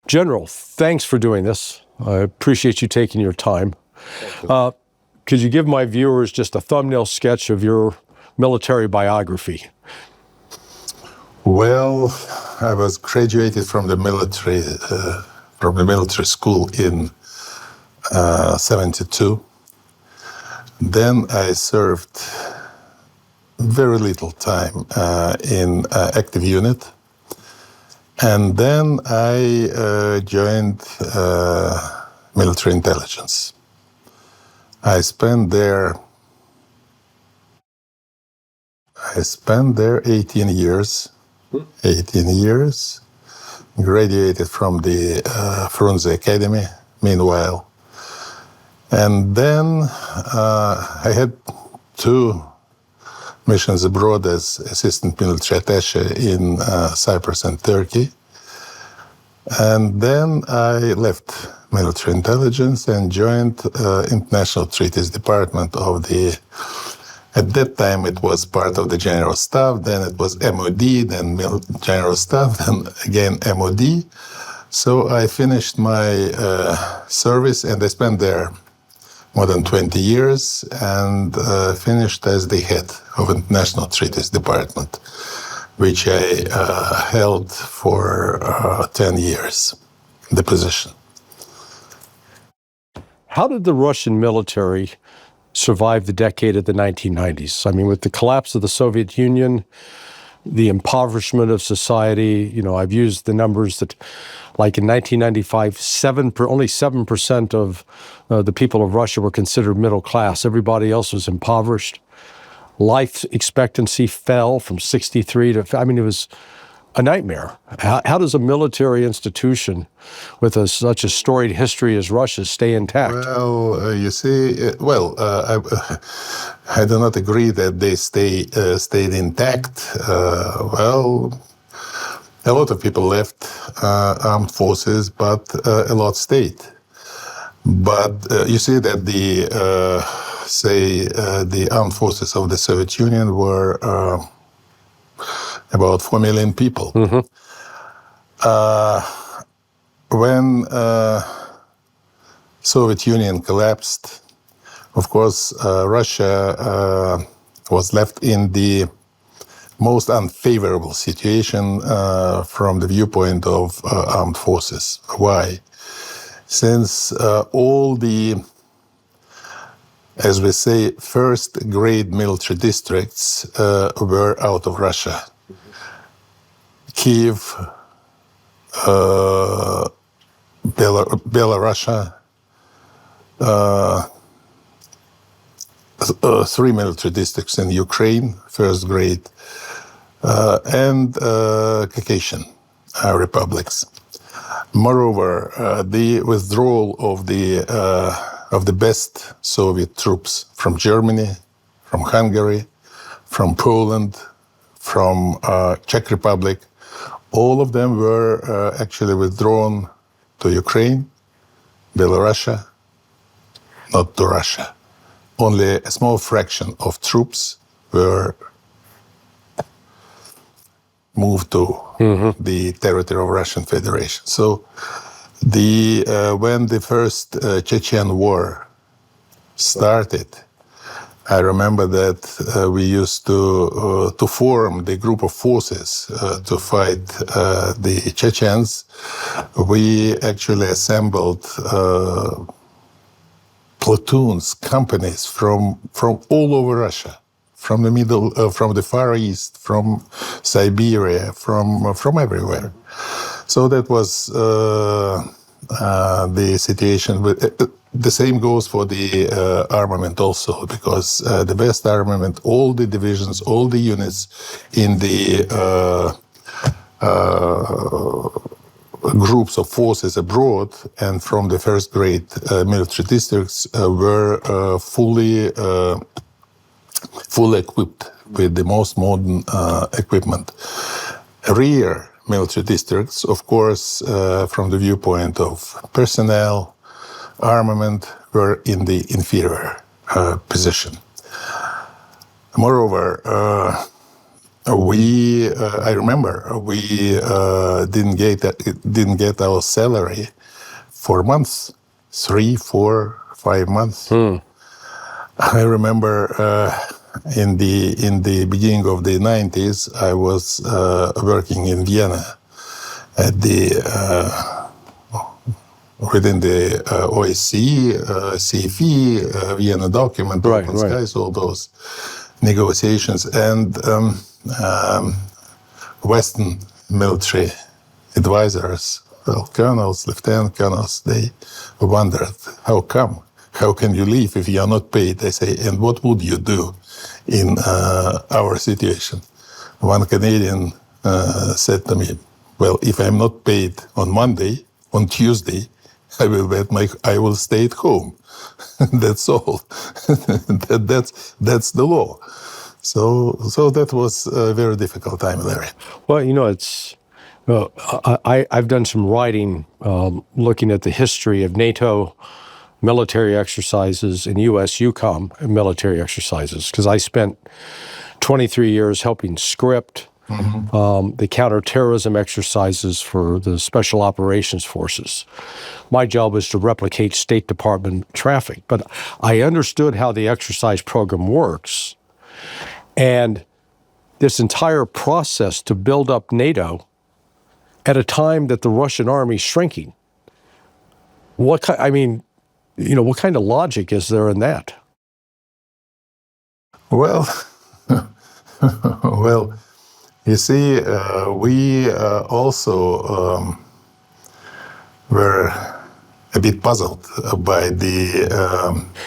General, thanks for doing this. I appreciate you taking your time. Could you give my viewers just a thumbnail sketch of your military biography? Well, I was graduated from the military school in 72. Then I served very little time in active unit. And then I joined military intelligence. I spent there 18 years. 18 years. Graduated from the Frunze Academy, meanwhile. And then I had 2 missions abroad as assistant military attaché in Cyprus and Turkey. And then I left military intelligence and joined International Treaties Department of the, at that time it was part of the General Staff, then it was MOD, then General Staff, then again MOD. So I finished my service and I spent there more than 20 years and finished as the head of International Treaties Department, which I held for 10 years, the position. How did the Russian military survive the decade of the 1990s? I mean, with the collapse of the Soviet Union, the impoverishment of society, you know, I've used the numbers that, like in 1995, only 7% of the people of Russia were considered middle class. Everybody else was impoverished. Life expectancy fell from 63 to, I mean, it was a nightmare. How does a military institution with such a storied history as Russia stay intact? Well, you see, I do not agree that they stayed intact. Well, a lot of people left armed forces, but a lot stayed. But you see that the armed forces of the Soviet Union were about 4 million people. Mm-hmm. When Soviet Union collapsed, of course, Russia was left in the most unfavorable situation from the viewpoint of armed forces. Why? Since all the, as we say, first-grade military districts were out of Russia. Kiev, Belarusia, 3 military districts in Ukraine, first grade, and Caucasian republics. Moreover, the withdrawal of the best Soviet troops from Germany, from Hungary, from Poland, from Czech Republic, all of them were actually withdrawn to Ukraine, Belarusia, not to Russia. Only a small fraction of troops were moved to the territory of Russian Federation. So when the first Chechen war started, I remember that we used to form the group of forces to fight the Chechens. We actually assembled platoons, companies from all over Russia, from the Far East, from Siberia, from everywhere. So that was the situation. The same goes for the armament also, because the best armament, all the divisions, all the units in the groups of forces abroad and from the first grade military districts were fully equipped with the most modern equipment. Rear military districts, of course, from the viewpoint of personnel, armament, were in the inferior position. Moreover, I remember, we didn't get our salary for months, 3, 4, 5 months. I remember in the beginning of the 90s, I was working in Vienna at the within the OSCE, CFE, Vienna document, Open Skies, all those negotiations, and Western military advisors, well, colonels, lieutenant colonels, they wondered, how come? How can you leave if you are not paid? They say, and what would you do in our situation? One Canadian said to me, well, if I'm not paid on Monday, on Tuesday, I will stay at home. That's all. That's the law. So that was a very difficult time, Larry. Well, I've done some writing looking at the history of NATO military exercises and U.S. EUCOM military exercises, because I spent 23 years helping script the counterterrorism exercises for the Special Operations Forces. My job was to replicate State Department traffic, but I understood how the exercise program works. And this entire process to build up NATO at a time that the Russian army is shrinking. What kind of logic is there in that? Well, well, you see, we also were a bit puzzled by the...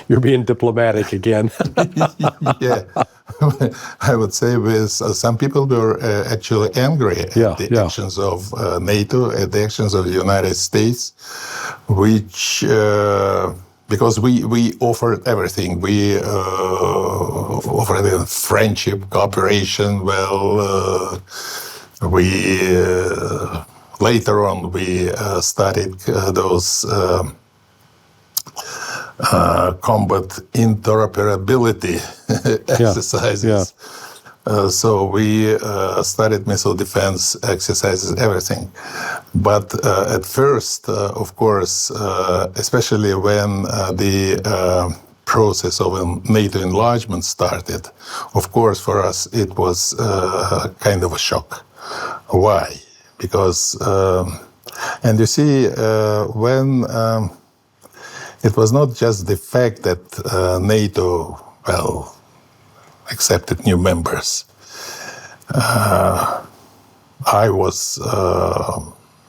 You're being diplomatic again. Yeah, I would say with some people were actually angry at the actions of NATO, at the actions of the United States, which... because we offered everything. We offered friendship, cooperation. Well, later on we started those combat interoperability exercises. So we started missile defense exercises, everything. But at first, of course, especially when the process of NATO enlargement started, of course, for us, it was kind of a shock. Why? Because, and you see, when it was not just the fact that NATO, well, accepted new members. I was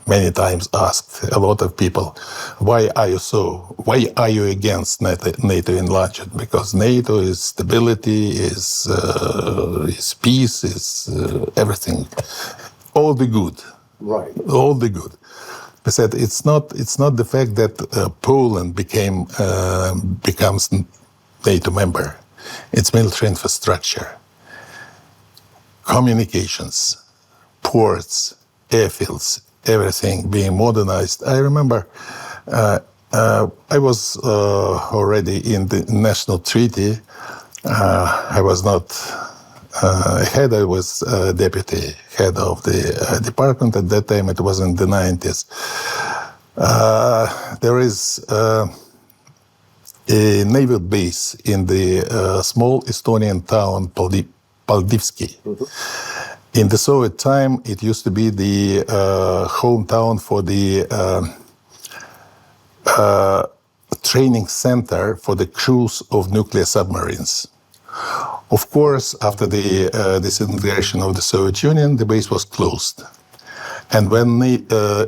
many times asked, a lot of people, why are you against NATO enlargement? Because NATO is stability, is peace, is everything, all the good, right? All the good. I said it's not the fact that Poland becomes NATO member. It's military infrastructure, communications, ports, airfields, everything being modernized. I remember I was already in the national treaty. I was not head, I was deputy head of the department. At that time, it was in the 90s. There is a naval base in the small Estonian town Paldivski. In the Soviet time, it used to be the hometown for the training center for the crews of nuclear submarines. Of course, after the disintegration of the Soviet Union, the base was closed. And when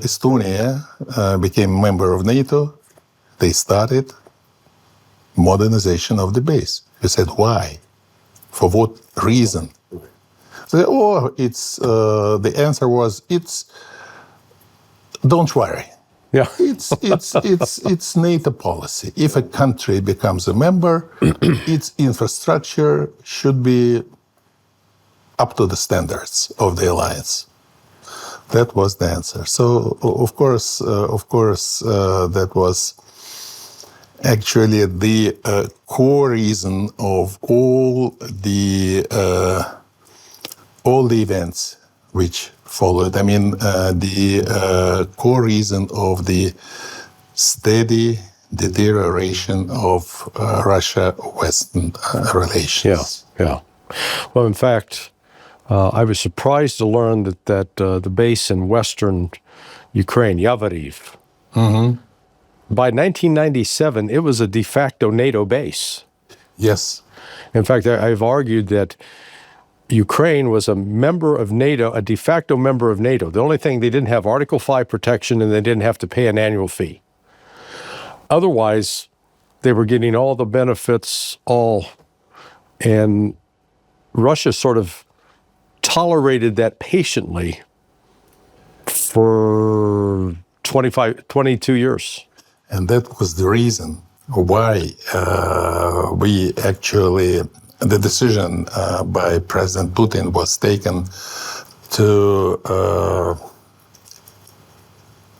Estonia became a member of NATO, they started modernization of the base. You said, why? For what reason? So, the answer was, don't worry. Yeah. It's NATO policy. If a country becomes a member, its infrastructure should be up to the standards of the alliance. That was the answer. So, of course, that was actually the core reason of all the all the events which followed. I mean, the core reason of the steady deterioration of Russia-Western relations. Yeah. Well, in fact, I was surprised to learn that the base in western Ukraine, Yavoriv, by 1997, it was a de facto NATO base. Yes. In fact, I've argued that Ukraine was a member of NATO, a de facto member of NATO. The only thing, they didn't have Article 5 protection and they didn't have to pay an annual fee. Otherwise, they were getting all the benefits, and Russia sort of tolerated that patiently for 22 years. And that was the reason why the decision by President Putin was taken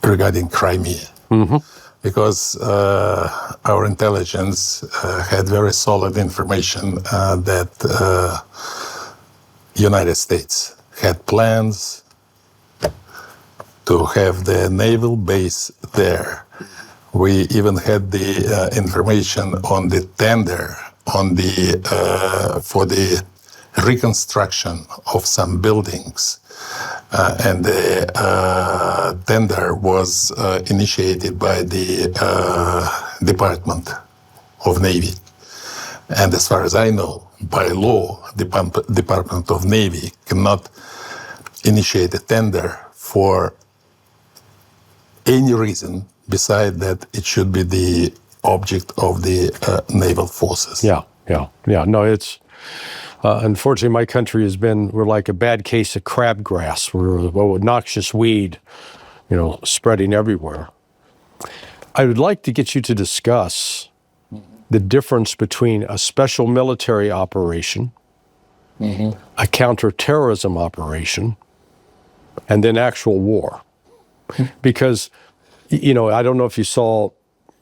regarding Crimea. Because our intelligence had very solid information that United States had plans to have the naval base there. We even had the information on the tender for the reconstruction of some buildings. And the tender was initiated by the Department of Navy. And as far as I know, by law, the Department of Navy cannot initiate a tender for any reason beside that it should be the object of the naval forces. Yeah. No, it's... unfortunately, my country we're like a bad case of crabgrass. We're a noxious weed, spreading everywhere. I would like to get you to discuss the difference between a special military operation, a counterterrorism operation, and then actual war. Because, I don't know if you saw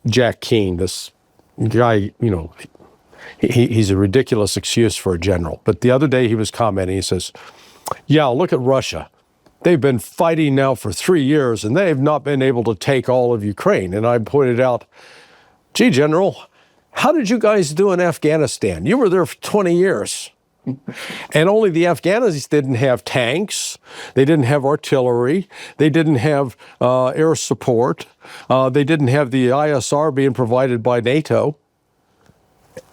Jack Keane, this guy, he's a ridiculous excuse for a general. But the other day he was commenting, he says, yeah, look at Russia. They've been fighting now for 3 years and they've not been able to take all of Ukraine. And I pointed out, gee, General, how did you guys do in Afghanistan? You were there for 20 years. And only the Afghans didn't have tanks, they didn't have artillery, they didn't have air support, they didn't have the ISR being provided by NATO.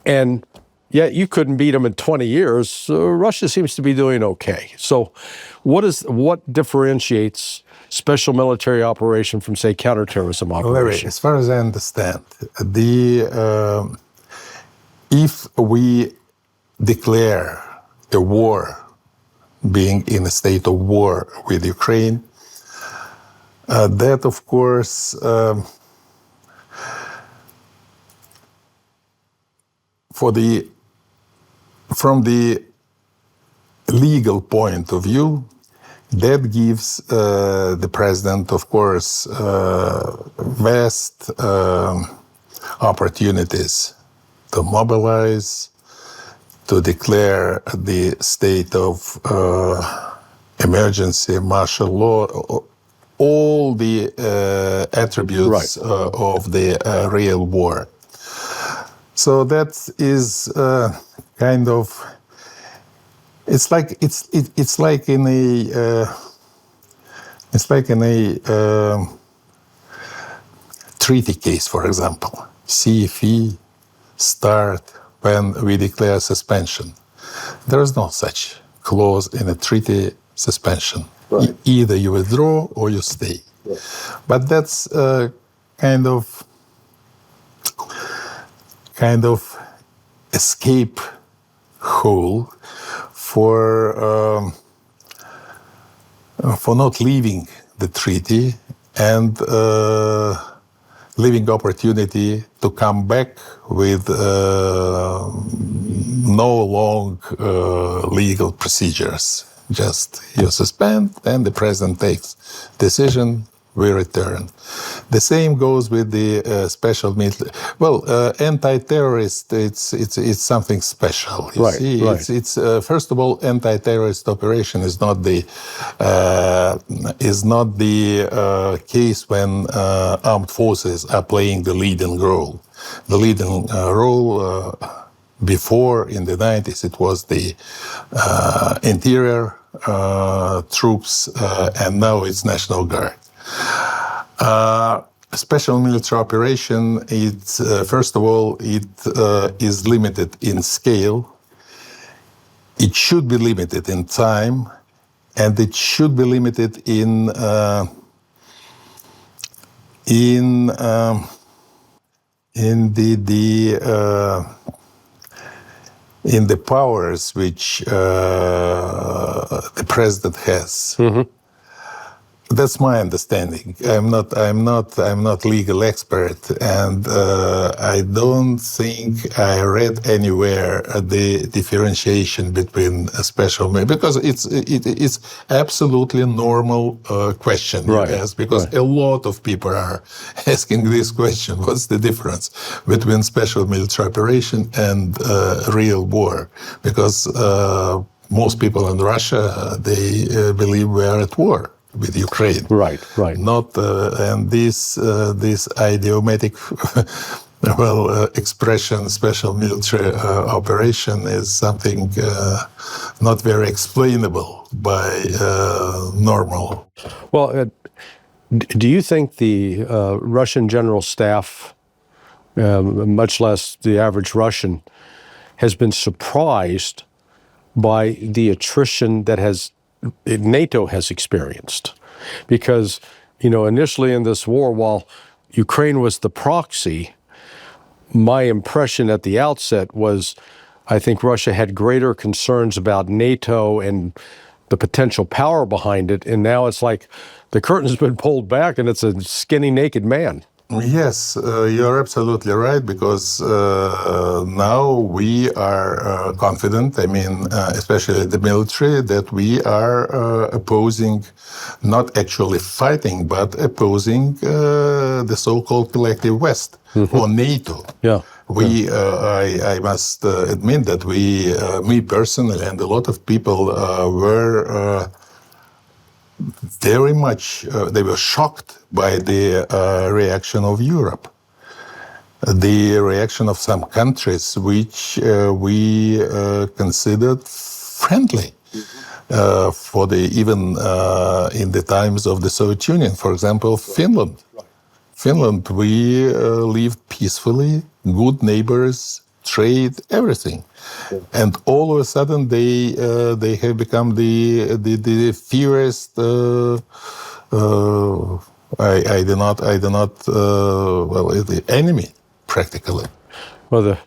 And yet you couldn't beat them in 20 years. Russia seems to be doing okay. So what differentiates special military operation from, say, counterterrorism operation? As far as I understand, if we declare a war, being in a state of war with Ukraine, that, of course, from the legal point of view, that gives the president, of course, vast opportunities to mobilize, to declare the state of emergency, martial law, all the attributes of the real war. So that is kind of, it's like in a treaty case, for example. CFE start when we declare suspension. There is no such clause in a treaty suspension. Right. Either you withdraw or you stay. Right. But that's kind of escape hole for not leaving the treaty and leaving opportunity to come back with no long legal procedures. Just you suspend, and the president takes decision we returned. The same goes with the special military. Well, anti-terrorist, it's something special. You see, it's first of all, anti-terrorist operation is not the case when armed forces are playing the leading role. The leading role before in the 90s it was the interior troops, and now it's National Guard. Special military operation, it's first of all, it is limited in scale. It should be limited in time, and it should be limited in the powers which the president has. Mm-hmm. That's my understanding. I'm not legal expert, and I don't think I read anywhere the differentiation between a special because it's absolutely normal question you ask, because a lot of people are asking this question: what's the difference between special military operation and real war? Because most people in Russia, they believe we are at war with Ukraine. Right. Not and this idiomatic expression, special military operation, is something not very explainable by normal. Well, do you think the Russian general staff, much less the average Russian, has been surprised by the attrition that NATO has experienced? Because, initially in this war, while Ukraine was the proxy, my impression at the outset was I think Russia had greater concerns about NATO and the potential power behind it. And now it's like the curtain's been pulled back and it's a skinny, naked man. Yes, you're absolutely right, because now we are confident, especially the military, that we are opposing, not actually fighting, but opposing the so-called collective West, or NATO. Yeah. I must admit that me personally, and a lot of people were very much, they were shocked by the reaction of Europe, the reaction of some countries which we considered friendly, even in the times of the Soviet Union. For example, Finland. Finland, we lived peacefully, good neighbors, trade, everything. And all of a sudden they have become the fiercest. The enemy practically. Well,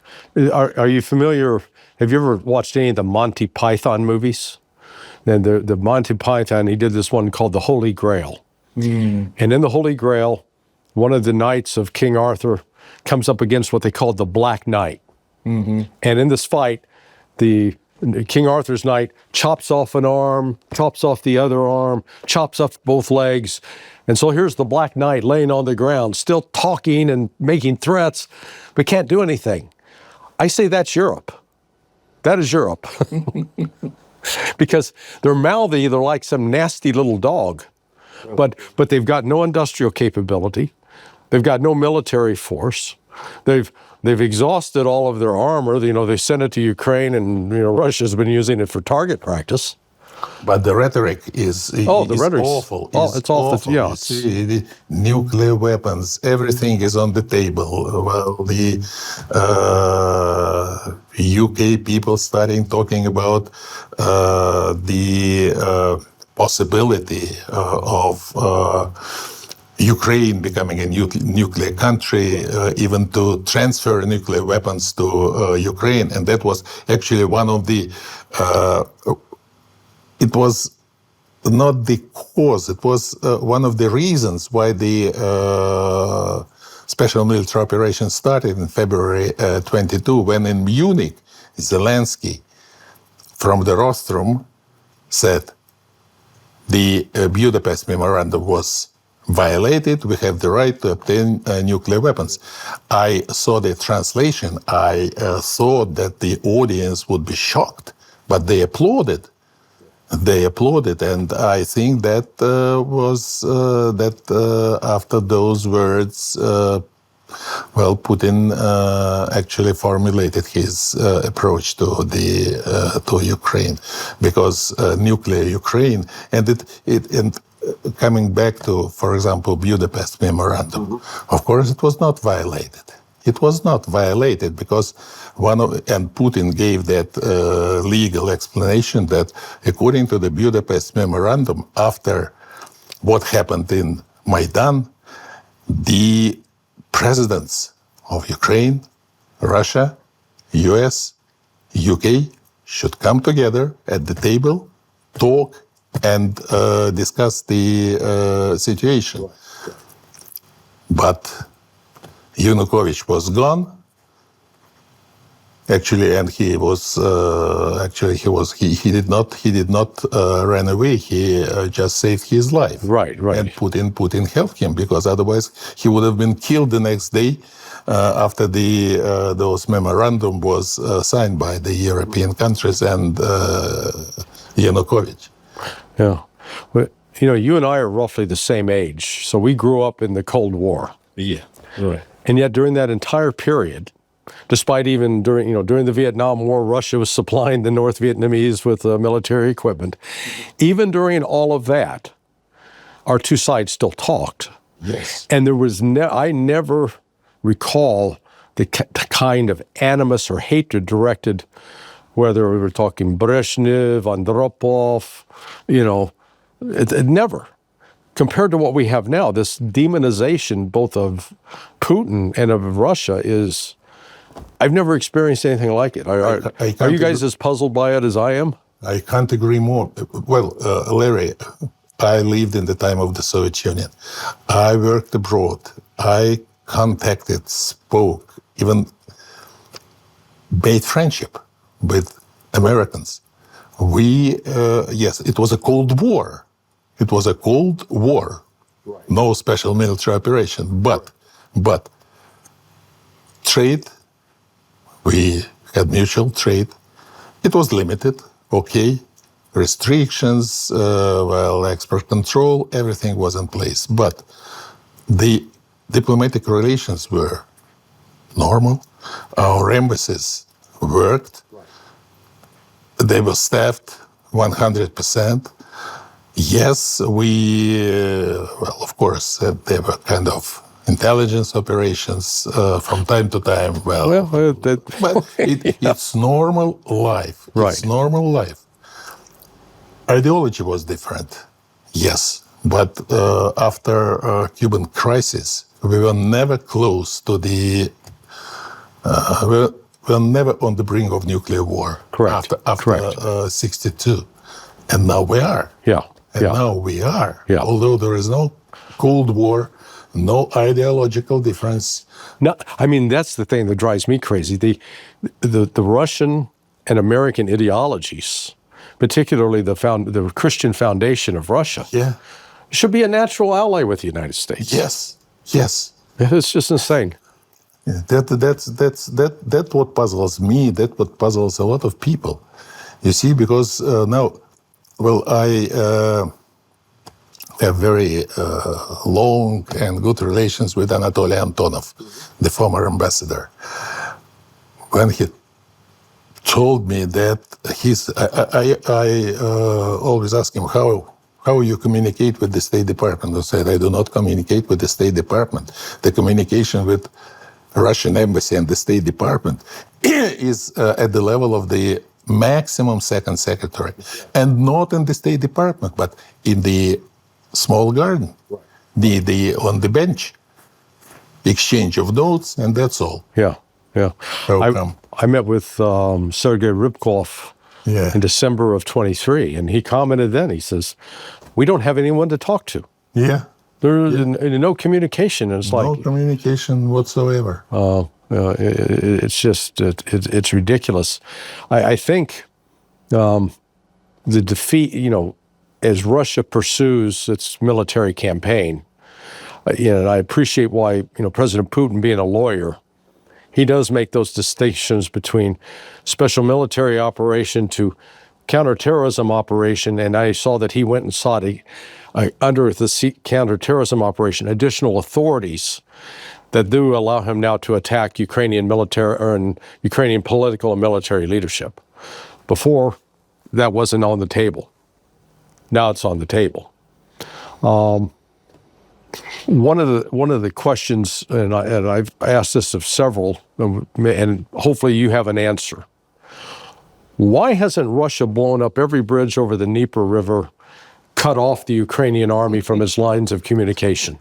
are you familiar? Have you ever watched any of the Monty Python movies? And the Monty Python, he did this one called The Holy Grail. And in The Holy Grail, one of the knights of King Arthur comes up against what they called the Black Knight. Mm-hmm. And in this fight, the King Arthur's knight chops off an arm, chops off the other arm, chops off both legs. And so here's the Black Knight laying on the ground, still talking and making threats, but can't do anything. I say that's Europe. That is Europe. Because they're mouthy, they're like some nasty little dog. But they've got no industrial capability. They've got no military force. They've exhausted all of their armor. They sent it to Ukraine, and Russia's been using it for target practice. But the rhetoric is awful. It's awful. Yeah. See, the nuclear weapons, everything is on the table. Well, the UK people starting talking about the possibility of Ukraine becoming a nuclear country, even to transfer nuclear weapons to Ukraine. And that was actually one of the, it was not the cause, it was one of the reasons why the special military operation started in February 22, when in Munich, Zelensky from the rostrum said the Budapest Memorandum was violate it, we have the right to obtain nuclear weapons. I saw the translation. I thought that the audience would be shocked, but they applauded. They applauded, and I think that after those words, Putin actually formulated his approach to Ukraine, because nuclear Ukraine, and coming back to, for example, Budapest Memorandum, of course, it was not violated. It was not violated because and Putin gave that legal explanation that according to the Budapest Memorandum, after what happened in Maidan, the presidents of Ukraine, Russia, US, UK should come together at the table, talk, and discuss the situation. But Yanukovych was gone, actually, and he did not run away. He just saved his life. Right. And Putin helped him, because otherwise he would have been killed the next day after those memorandum was signed by the European countries and Yanukovych. Yeah. Well, you and I are roughly the same age, so we grew up in the Cold War. Yeah. Right. And yet during that entire period, despite even during the Vietnam War, Russia was supplying the North Vietnamese with military equipment. Even during all of that, our two sides still talked. Yes. And there was I never recall the kind of animus or hatred directed, whether we were talking Brezhnev, Andropov, it never. Compared to what we have now, this demonization both of Putin and of Russia is, I've never experienced anything like it. Are you guys as puzzled by it as I am? I can't agree more. Well, Larry, I lived in the time of the Soviet Union. I worked abroad. I contacted, spoke, even made friendship with Americans. Yes, it was a Cold War. It was a Cold War. Right. No special military operation. But trade, we had mutual trade. It was limited, okay. Restrictions, export control, everything was in place. But the diplomatic relations were normal. Our embassies worked. Right. They were staffed 100%. Yes, of course, there were kind of intelligence operations from time to time. But it's normal life. Right. It's normal life. Ideology was different, yes. But after Cuban crisis, we were never close to the. We were never on the brink of nuclear war. Correct. After 62, and now we are. Yeah. Now we are. Yeah. Although there is no Cold War, no ideological difference. No, I mean, that's the thing that drives me crazy. The Russian and American ideologies, particularly the Christian foundation of Russia, should be a natural ally with the United States. Yes. It's just insane. Yeah, that's what puzzles me. That's what puzzles a lot of people. You see, because now. Well, I have very long and good relations with Anatoly Antonov, the former ambassador. When he told me that I always ask him how you communicate with the State Department. I said, I do not communicate with the State Department. The communication with Russian embassy and the State Department is at the level of the maximum second secretary, and not in the State Department, but in the small garden, the on the bench, exchange of notes, and that's all. Yeah. I met with Sergei Rybkov in December of 23, and he commented then. He says, "We don't have anyone to talk to. There's no communication." And it's no communication whatsoever. It's just, it's ridiculous. I think the defeat, as Russia pursues its military campaign, and I appreciate why, President Putin, being a lawyer, he does make those distinctions between special military operation to counterterrorism operation. And I saw that he went and sought under the counterterrorism operation additional authorities that do allow him now to attack Ukrainian military and Ukrainian political and military leadership. Before, that wasn't on the table. Now it's on the table. One of the questions, and I've asked this of several, and hopefully you have an answer. Why hasn't Russia blown up every bridge over the Dnieper River, cut off the Ukrainian army from its lines of communication?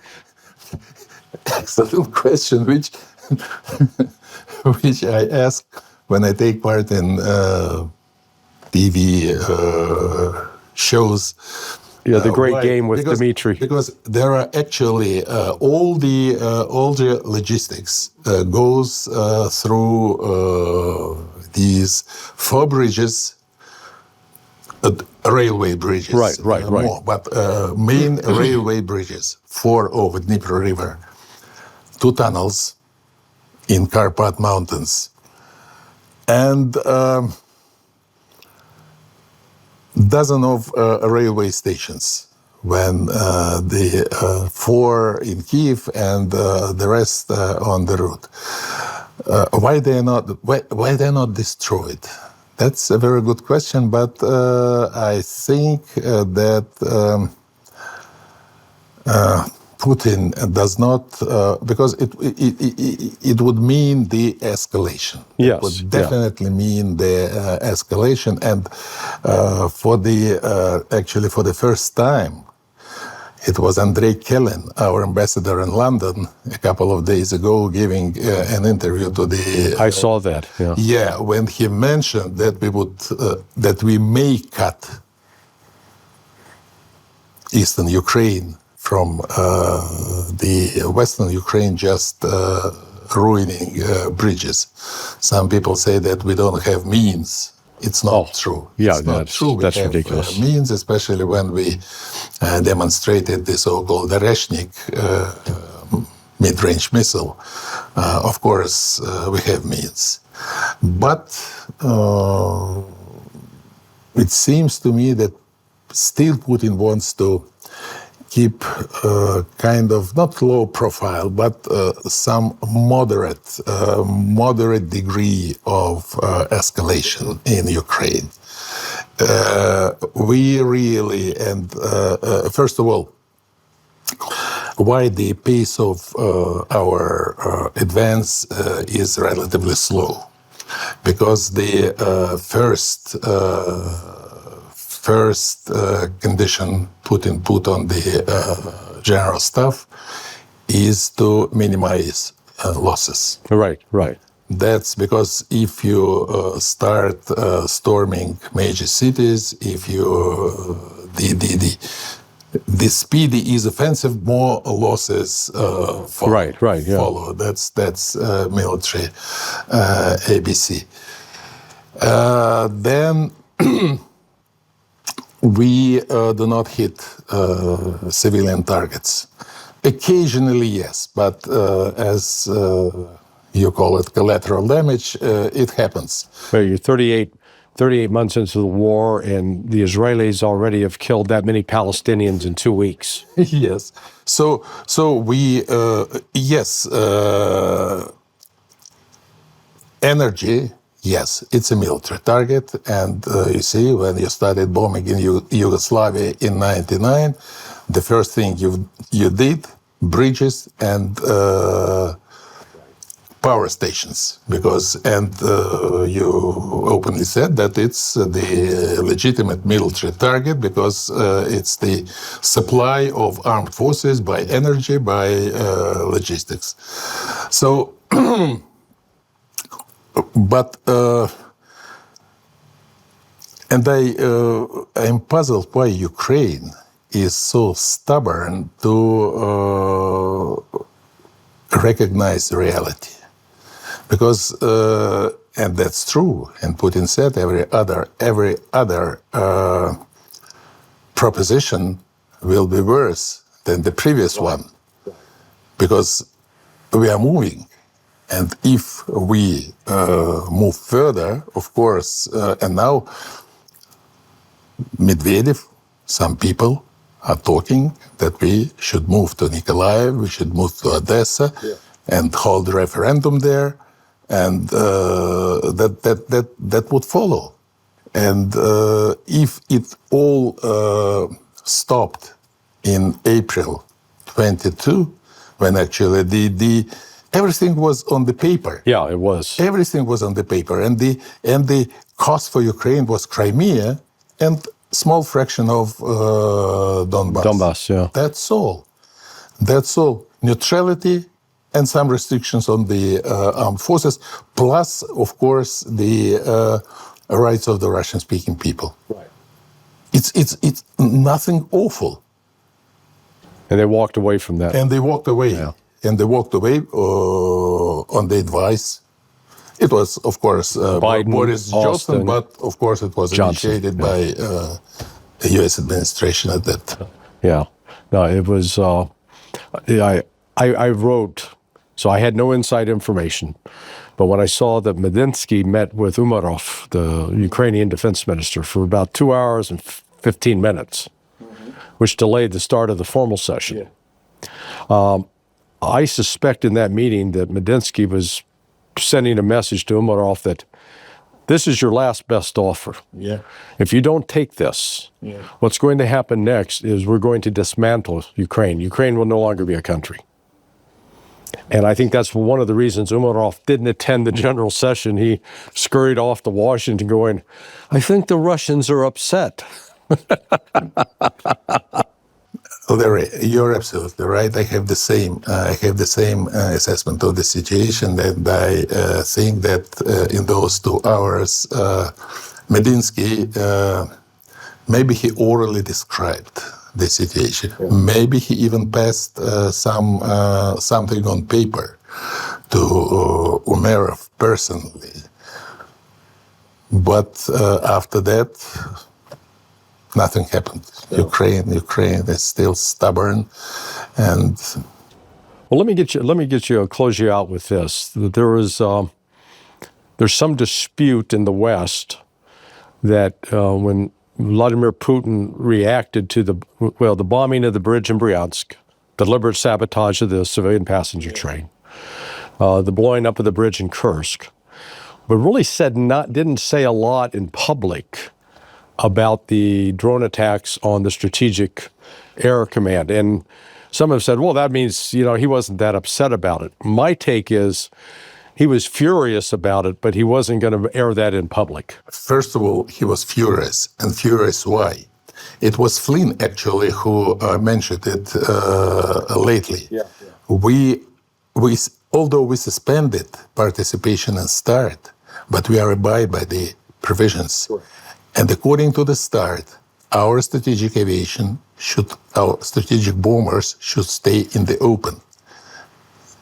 Excellent question, which I ask when I take part in TV shows. Yeah, the great game with Dmitry. Because there are actually all the logistics goes through these 4 bridges, railway bridges. Right. More, but main railway bridges, 4 over Dnieper River, 2 tunnels in Carpat Mountains, and dozen of railway stations. When the 4 in Kiev and the rest on the route, why they're not destroyed? That's a very good question, but I think that Putin does not, because it would mean the escalation. Yes, it would definitely mean the escalation, and for the first time, it was Andrei Kellen, our ambassador in London, a couple of days ago, giving an interview to the. I saw that. Yeah. Yeah, when he mentioned that that we may cut eastern Ukraine from the western Ukraine, just ruining bridges. Some people say that we don't have means. It's not true. Yeah, it's not true. That's we have ridiculous. Means, especially when we demonstrated the so-called Reshnik mid-range missile. Of course, we have means. But it seems to me that still Putin wants to keep kind of not low profile, but some moderate degree of escalation in Ukraine. We really, and first of all, why the pace of our advance is relatively slow? Because the first condition Putin put on the general staff is to minimize losses. Right. That's because if you start storming major cities, if you the speedy is offensive, more losses follow. Right. Yeah. Follow. That's military ABC. Then. We do not hit civilian targets. Occasionally, yes, but as you call it, collateral damage, it happens. Well, you're 38 months into the war, and the Israelis already have killed that many Palestinians in 2 weeks. Yes. So we, yes, energy. Yes, it's a military target, and you see, when you started bombing in Yugoslavia in '99, the first thing you did, bridges and power stations, and you openly said that it's the legitimate military target because it's the supply of armed forces by energy, by logistics. So. But and I'm puzzled why Ukraine is so stubborn to recognize reality, because and that's true. And Putin said every other proposition will be worse than the previous one. because we are moving. And if we move further, of course, and now Medvedev, some people are talking that we should move to Nikolaev, we should move to Odessa, and hold a referendum there, and that would follow. And if it all stopped in April 22, when actually the everything was on the paper. Yeah, it was. Everything was on the paper, and the cost for Ukraine was Crimea and small fraction of Donbass. Donbass, yeah. That's all. That's all. Neutrality and some restrictions on the armed forces, plus, of course, the rights of the Russian-speaking people. Right. It's nothing awful. And they walked away from that. And they walked away. Yeah. And they walked away on the advice. It was, of course, Biden, Boris Johnson, but of course it was initiated by the U.S. administration at that time. Yeah. No, it was, I wrote, so I had no inside information, but when I saw that Medinsky met with Umarov, the Ukrainian defense minister, for about 2 hours and 15 minutes, which delayed the start of the formal session. I suspect in that meeting that Medinsky was sending a message to Umarov that this is your last best offer. Yeah. If you don't take this, what's going to happen next is we're going to dismantle Ukraine. Ukraine will no longer be a country. And I think that's one of the reasons Umarov didn't attend the general session. He scurried off to Washington going, I think the Russians are upset. Larry, you're absolutely right. I have the same. Assessment of the situation, and I think that in those 2 hours, Medinsky maybe he orally described the situation. Maybe he even passed something on paper to Umarov personally. But after that, nothing happened. Ukraine is still stubborn, and well, let me close you out with this. There's some dispute in the West that when Vladimir Putin reacted to the bombing of the bridge in Bryansk, deliberate sabotage of the civilian passenger train, the blowing up of the bridge in Kursk, but really didn't say a lot in public about the drone attacks on the Strategic Air Command. And some have said, well, that means, he wasn't that upset about it. My take is he was furious about it, but he wasn't going to air that in public. First of all, he was furious. And furious why? It was Flynn, actually, who mentioned it lately. Although we suspended participation and START, but we are abide by the provisions. Sure. And according to the START, our strategic bombers should stay in the open.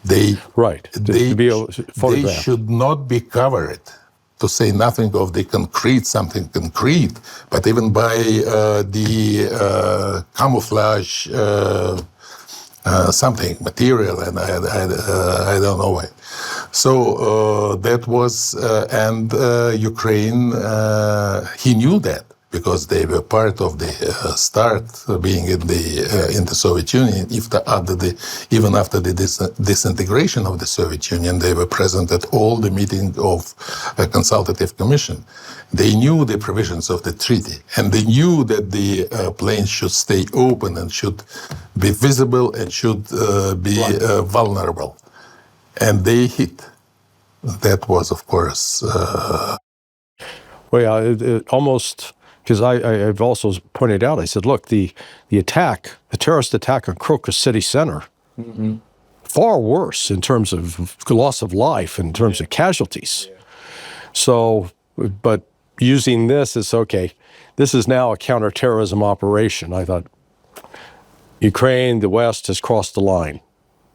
They should not be covered, to say nothing of the something concrete, but even by the camouflage something material, and I don't know why. So that was, and Ukraine, he knew that because they were part of the START, being in the Soviet Union. Even after the disintegration of the Soviet Union, they were present at all the meetings of a consultative commission. They knew the provisions of the treaty, and they knew that the planes should stay open and should be visible and should be vulnerable. And they hit. That was, of course... it almost... Because I've also pointed out, I said, look, the terrorist attack on Kursk city center, far worse in terms of loss of life, in terms of casualties. Yeah. So, but using this as, okay, this is now a counterterrorism operation. I thought, Ukraine, the West has crossed the line.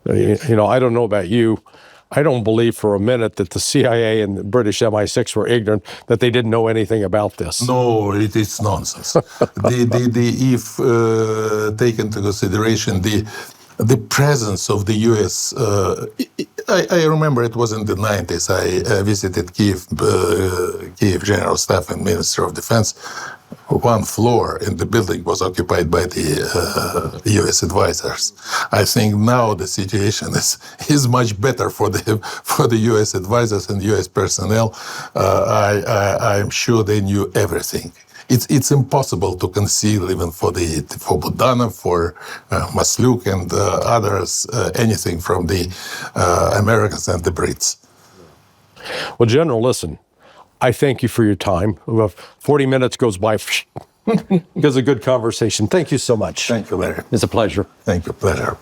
I don't know about you. I don't believe for a minute that the CIA and the British MI6 were ignorant, that they didn't know anything about this. No, it is nonsense. If taken into consideration the the presence of the U.S. I remember it was in the 90s. I visited Kiev General Staff and Minister of Defense. One floor in the building was occupied by the U.S. advisors. I think now the situation is much better for the U.S. advisors and U.S. personnel. I'm sure they knew everything. It's impossible to conceal, even for Budanov, for Masluk and others, anything from the Americans and the Brits. Well, General, listen, I thank you for your time. 40 minutes goes by because of good conversation. Thank you so much. Thank you, Larry. It's a pleasure. Thank you, pleasure.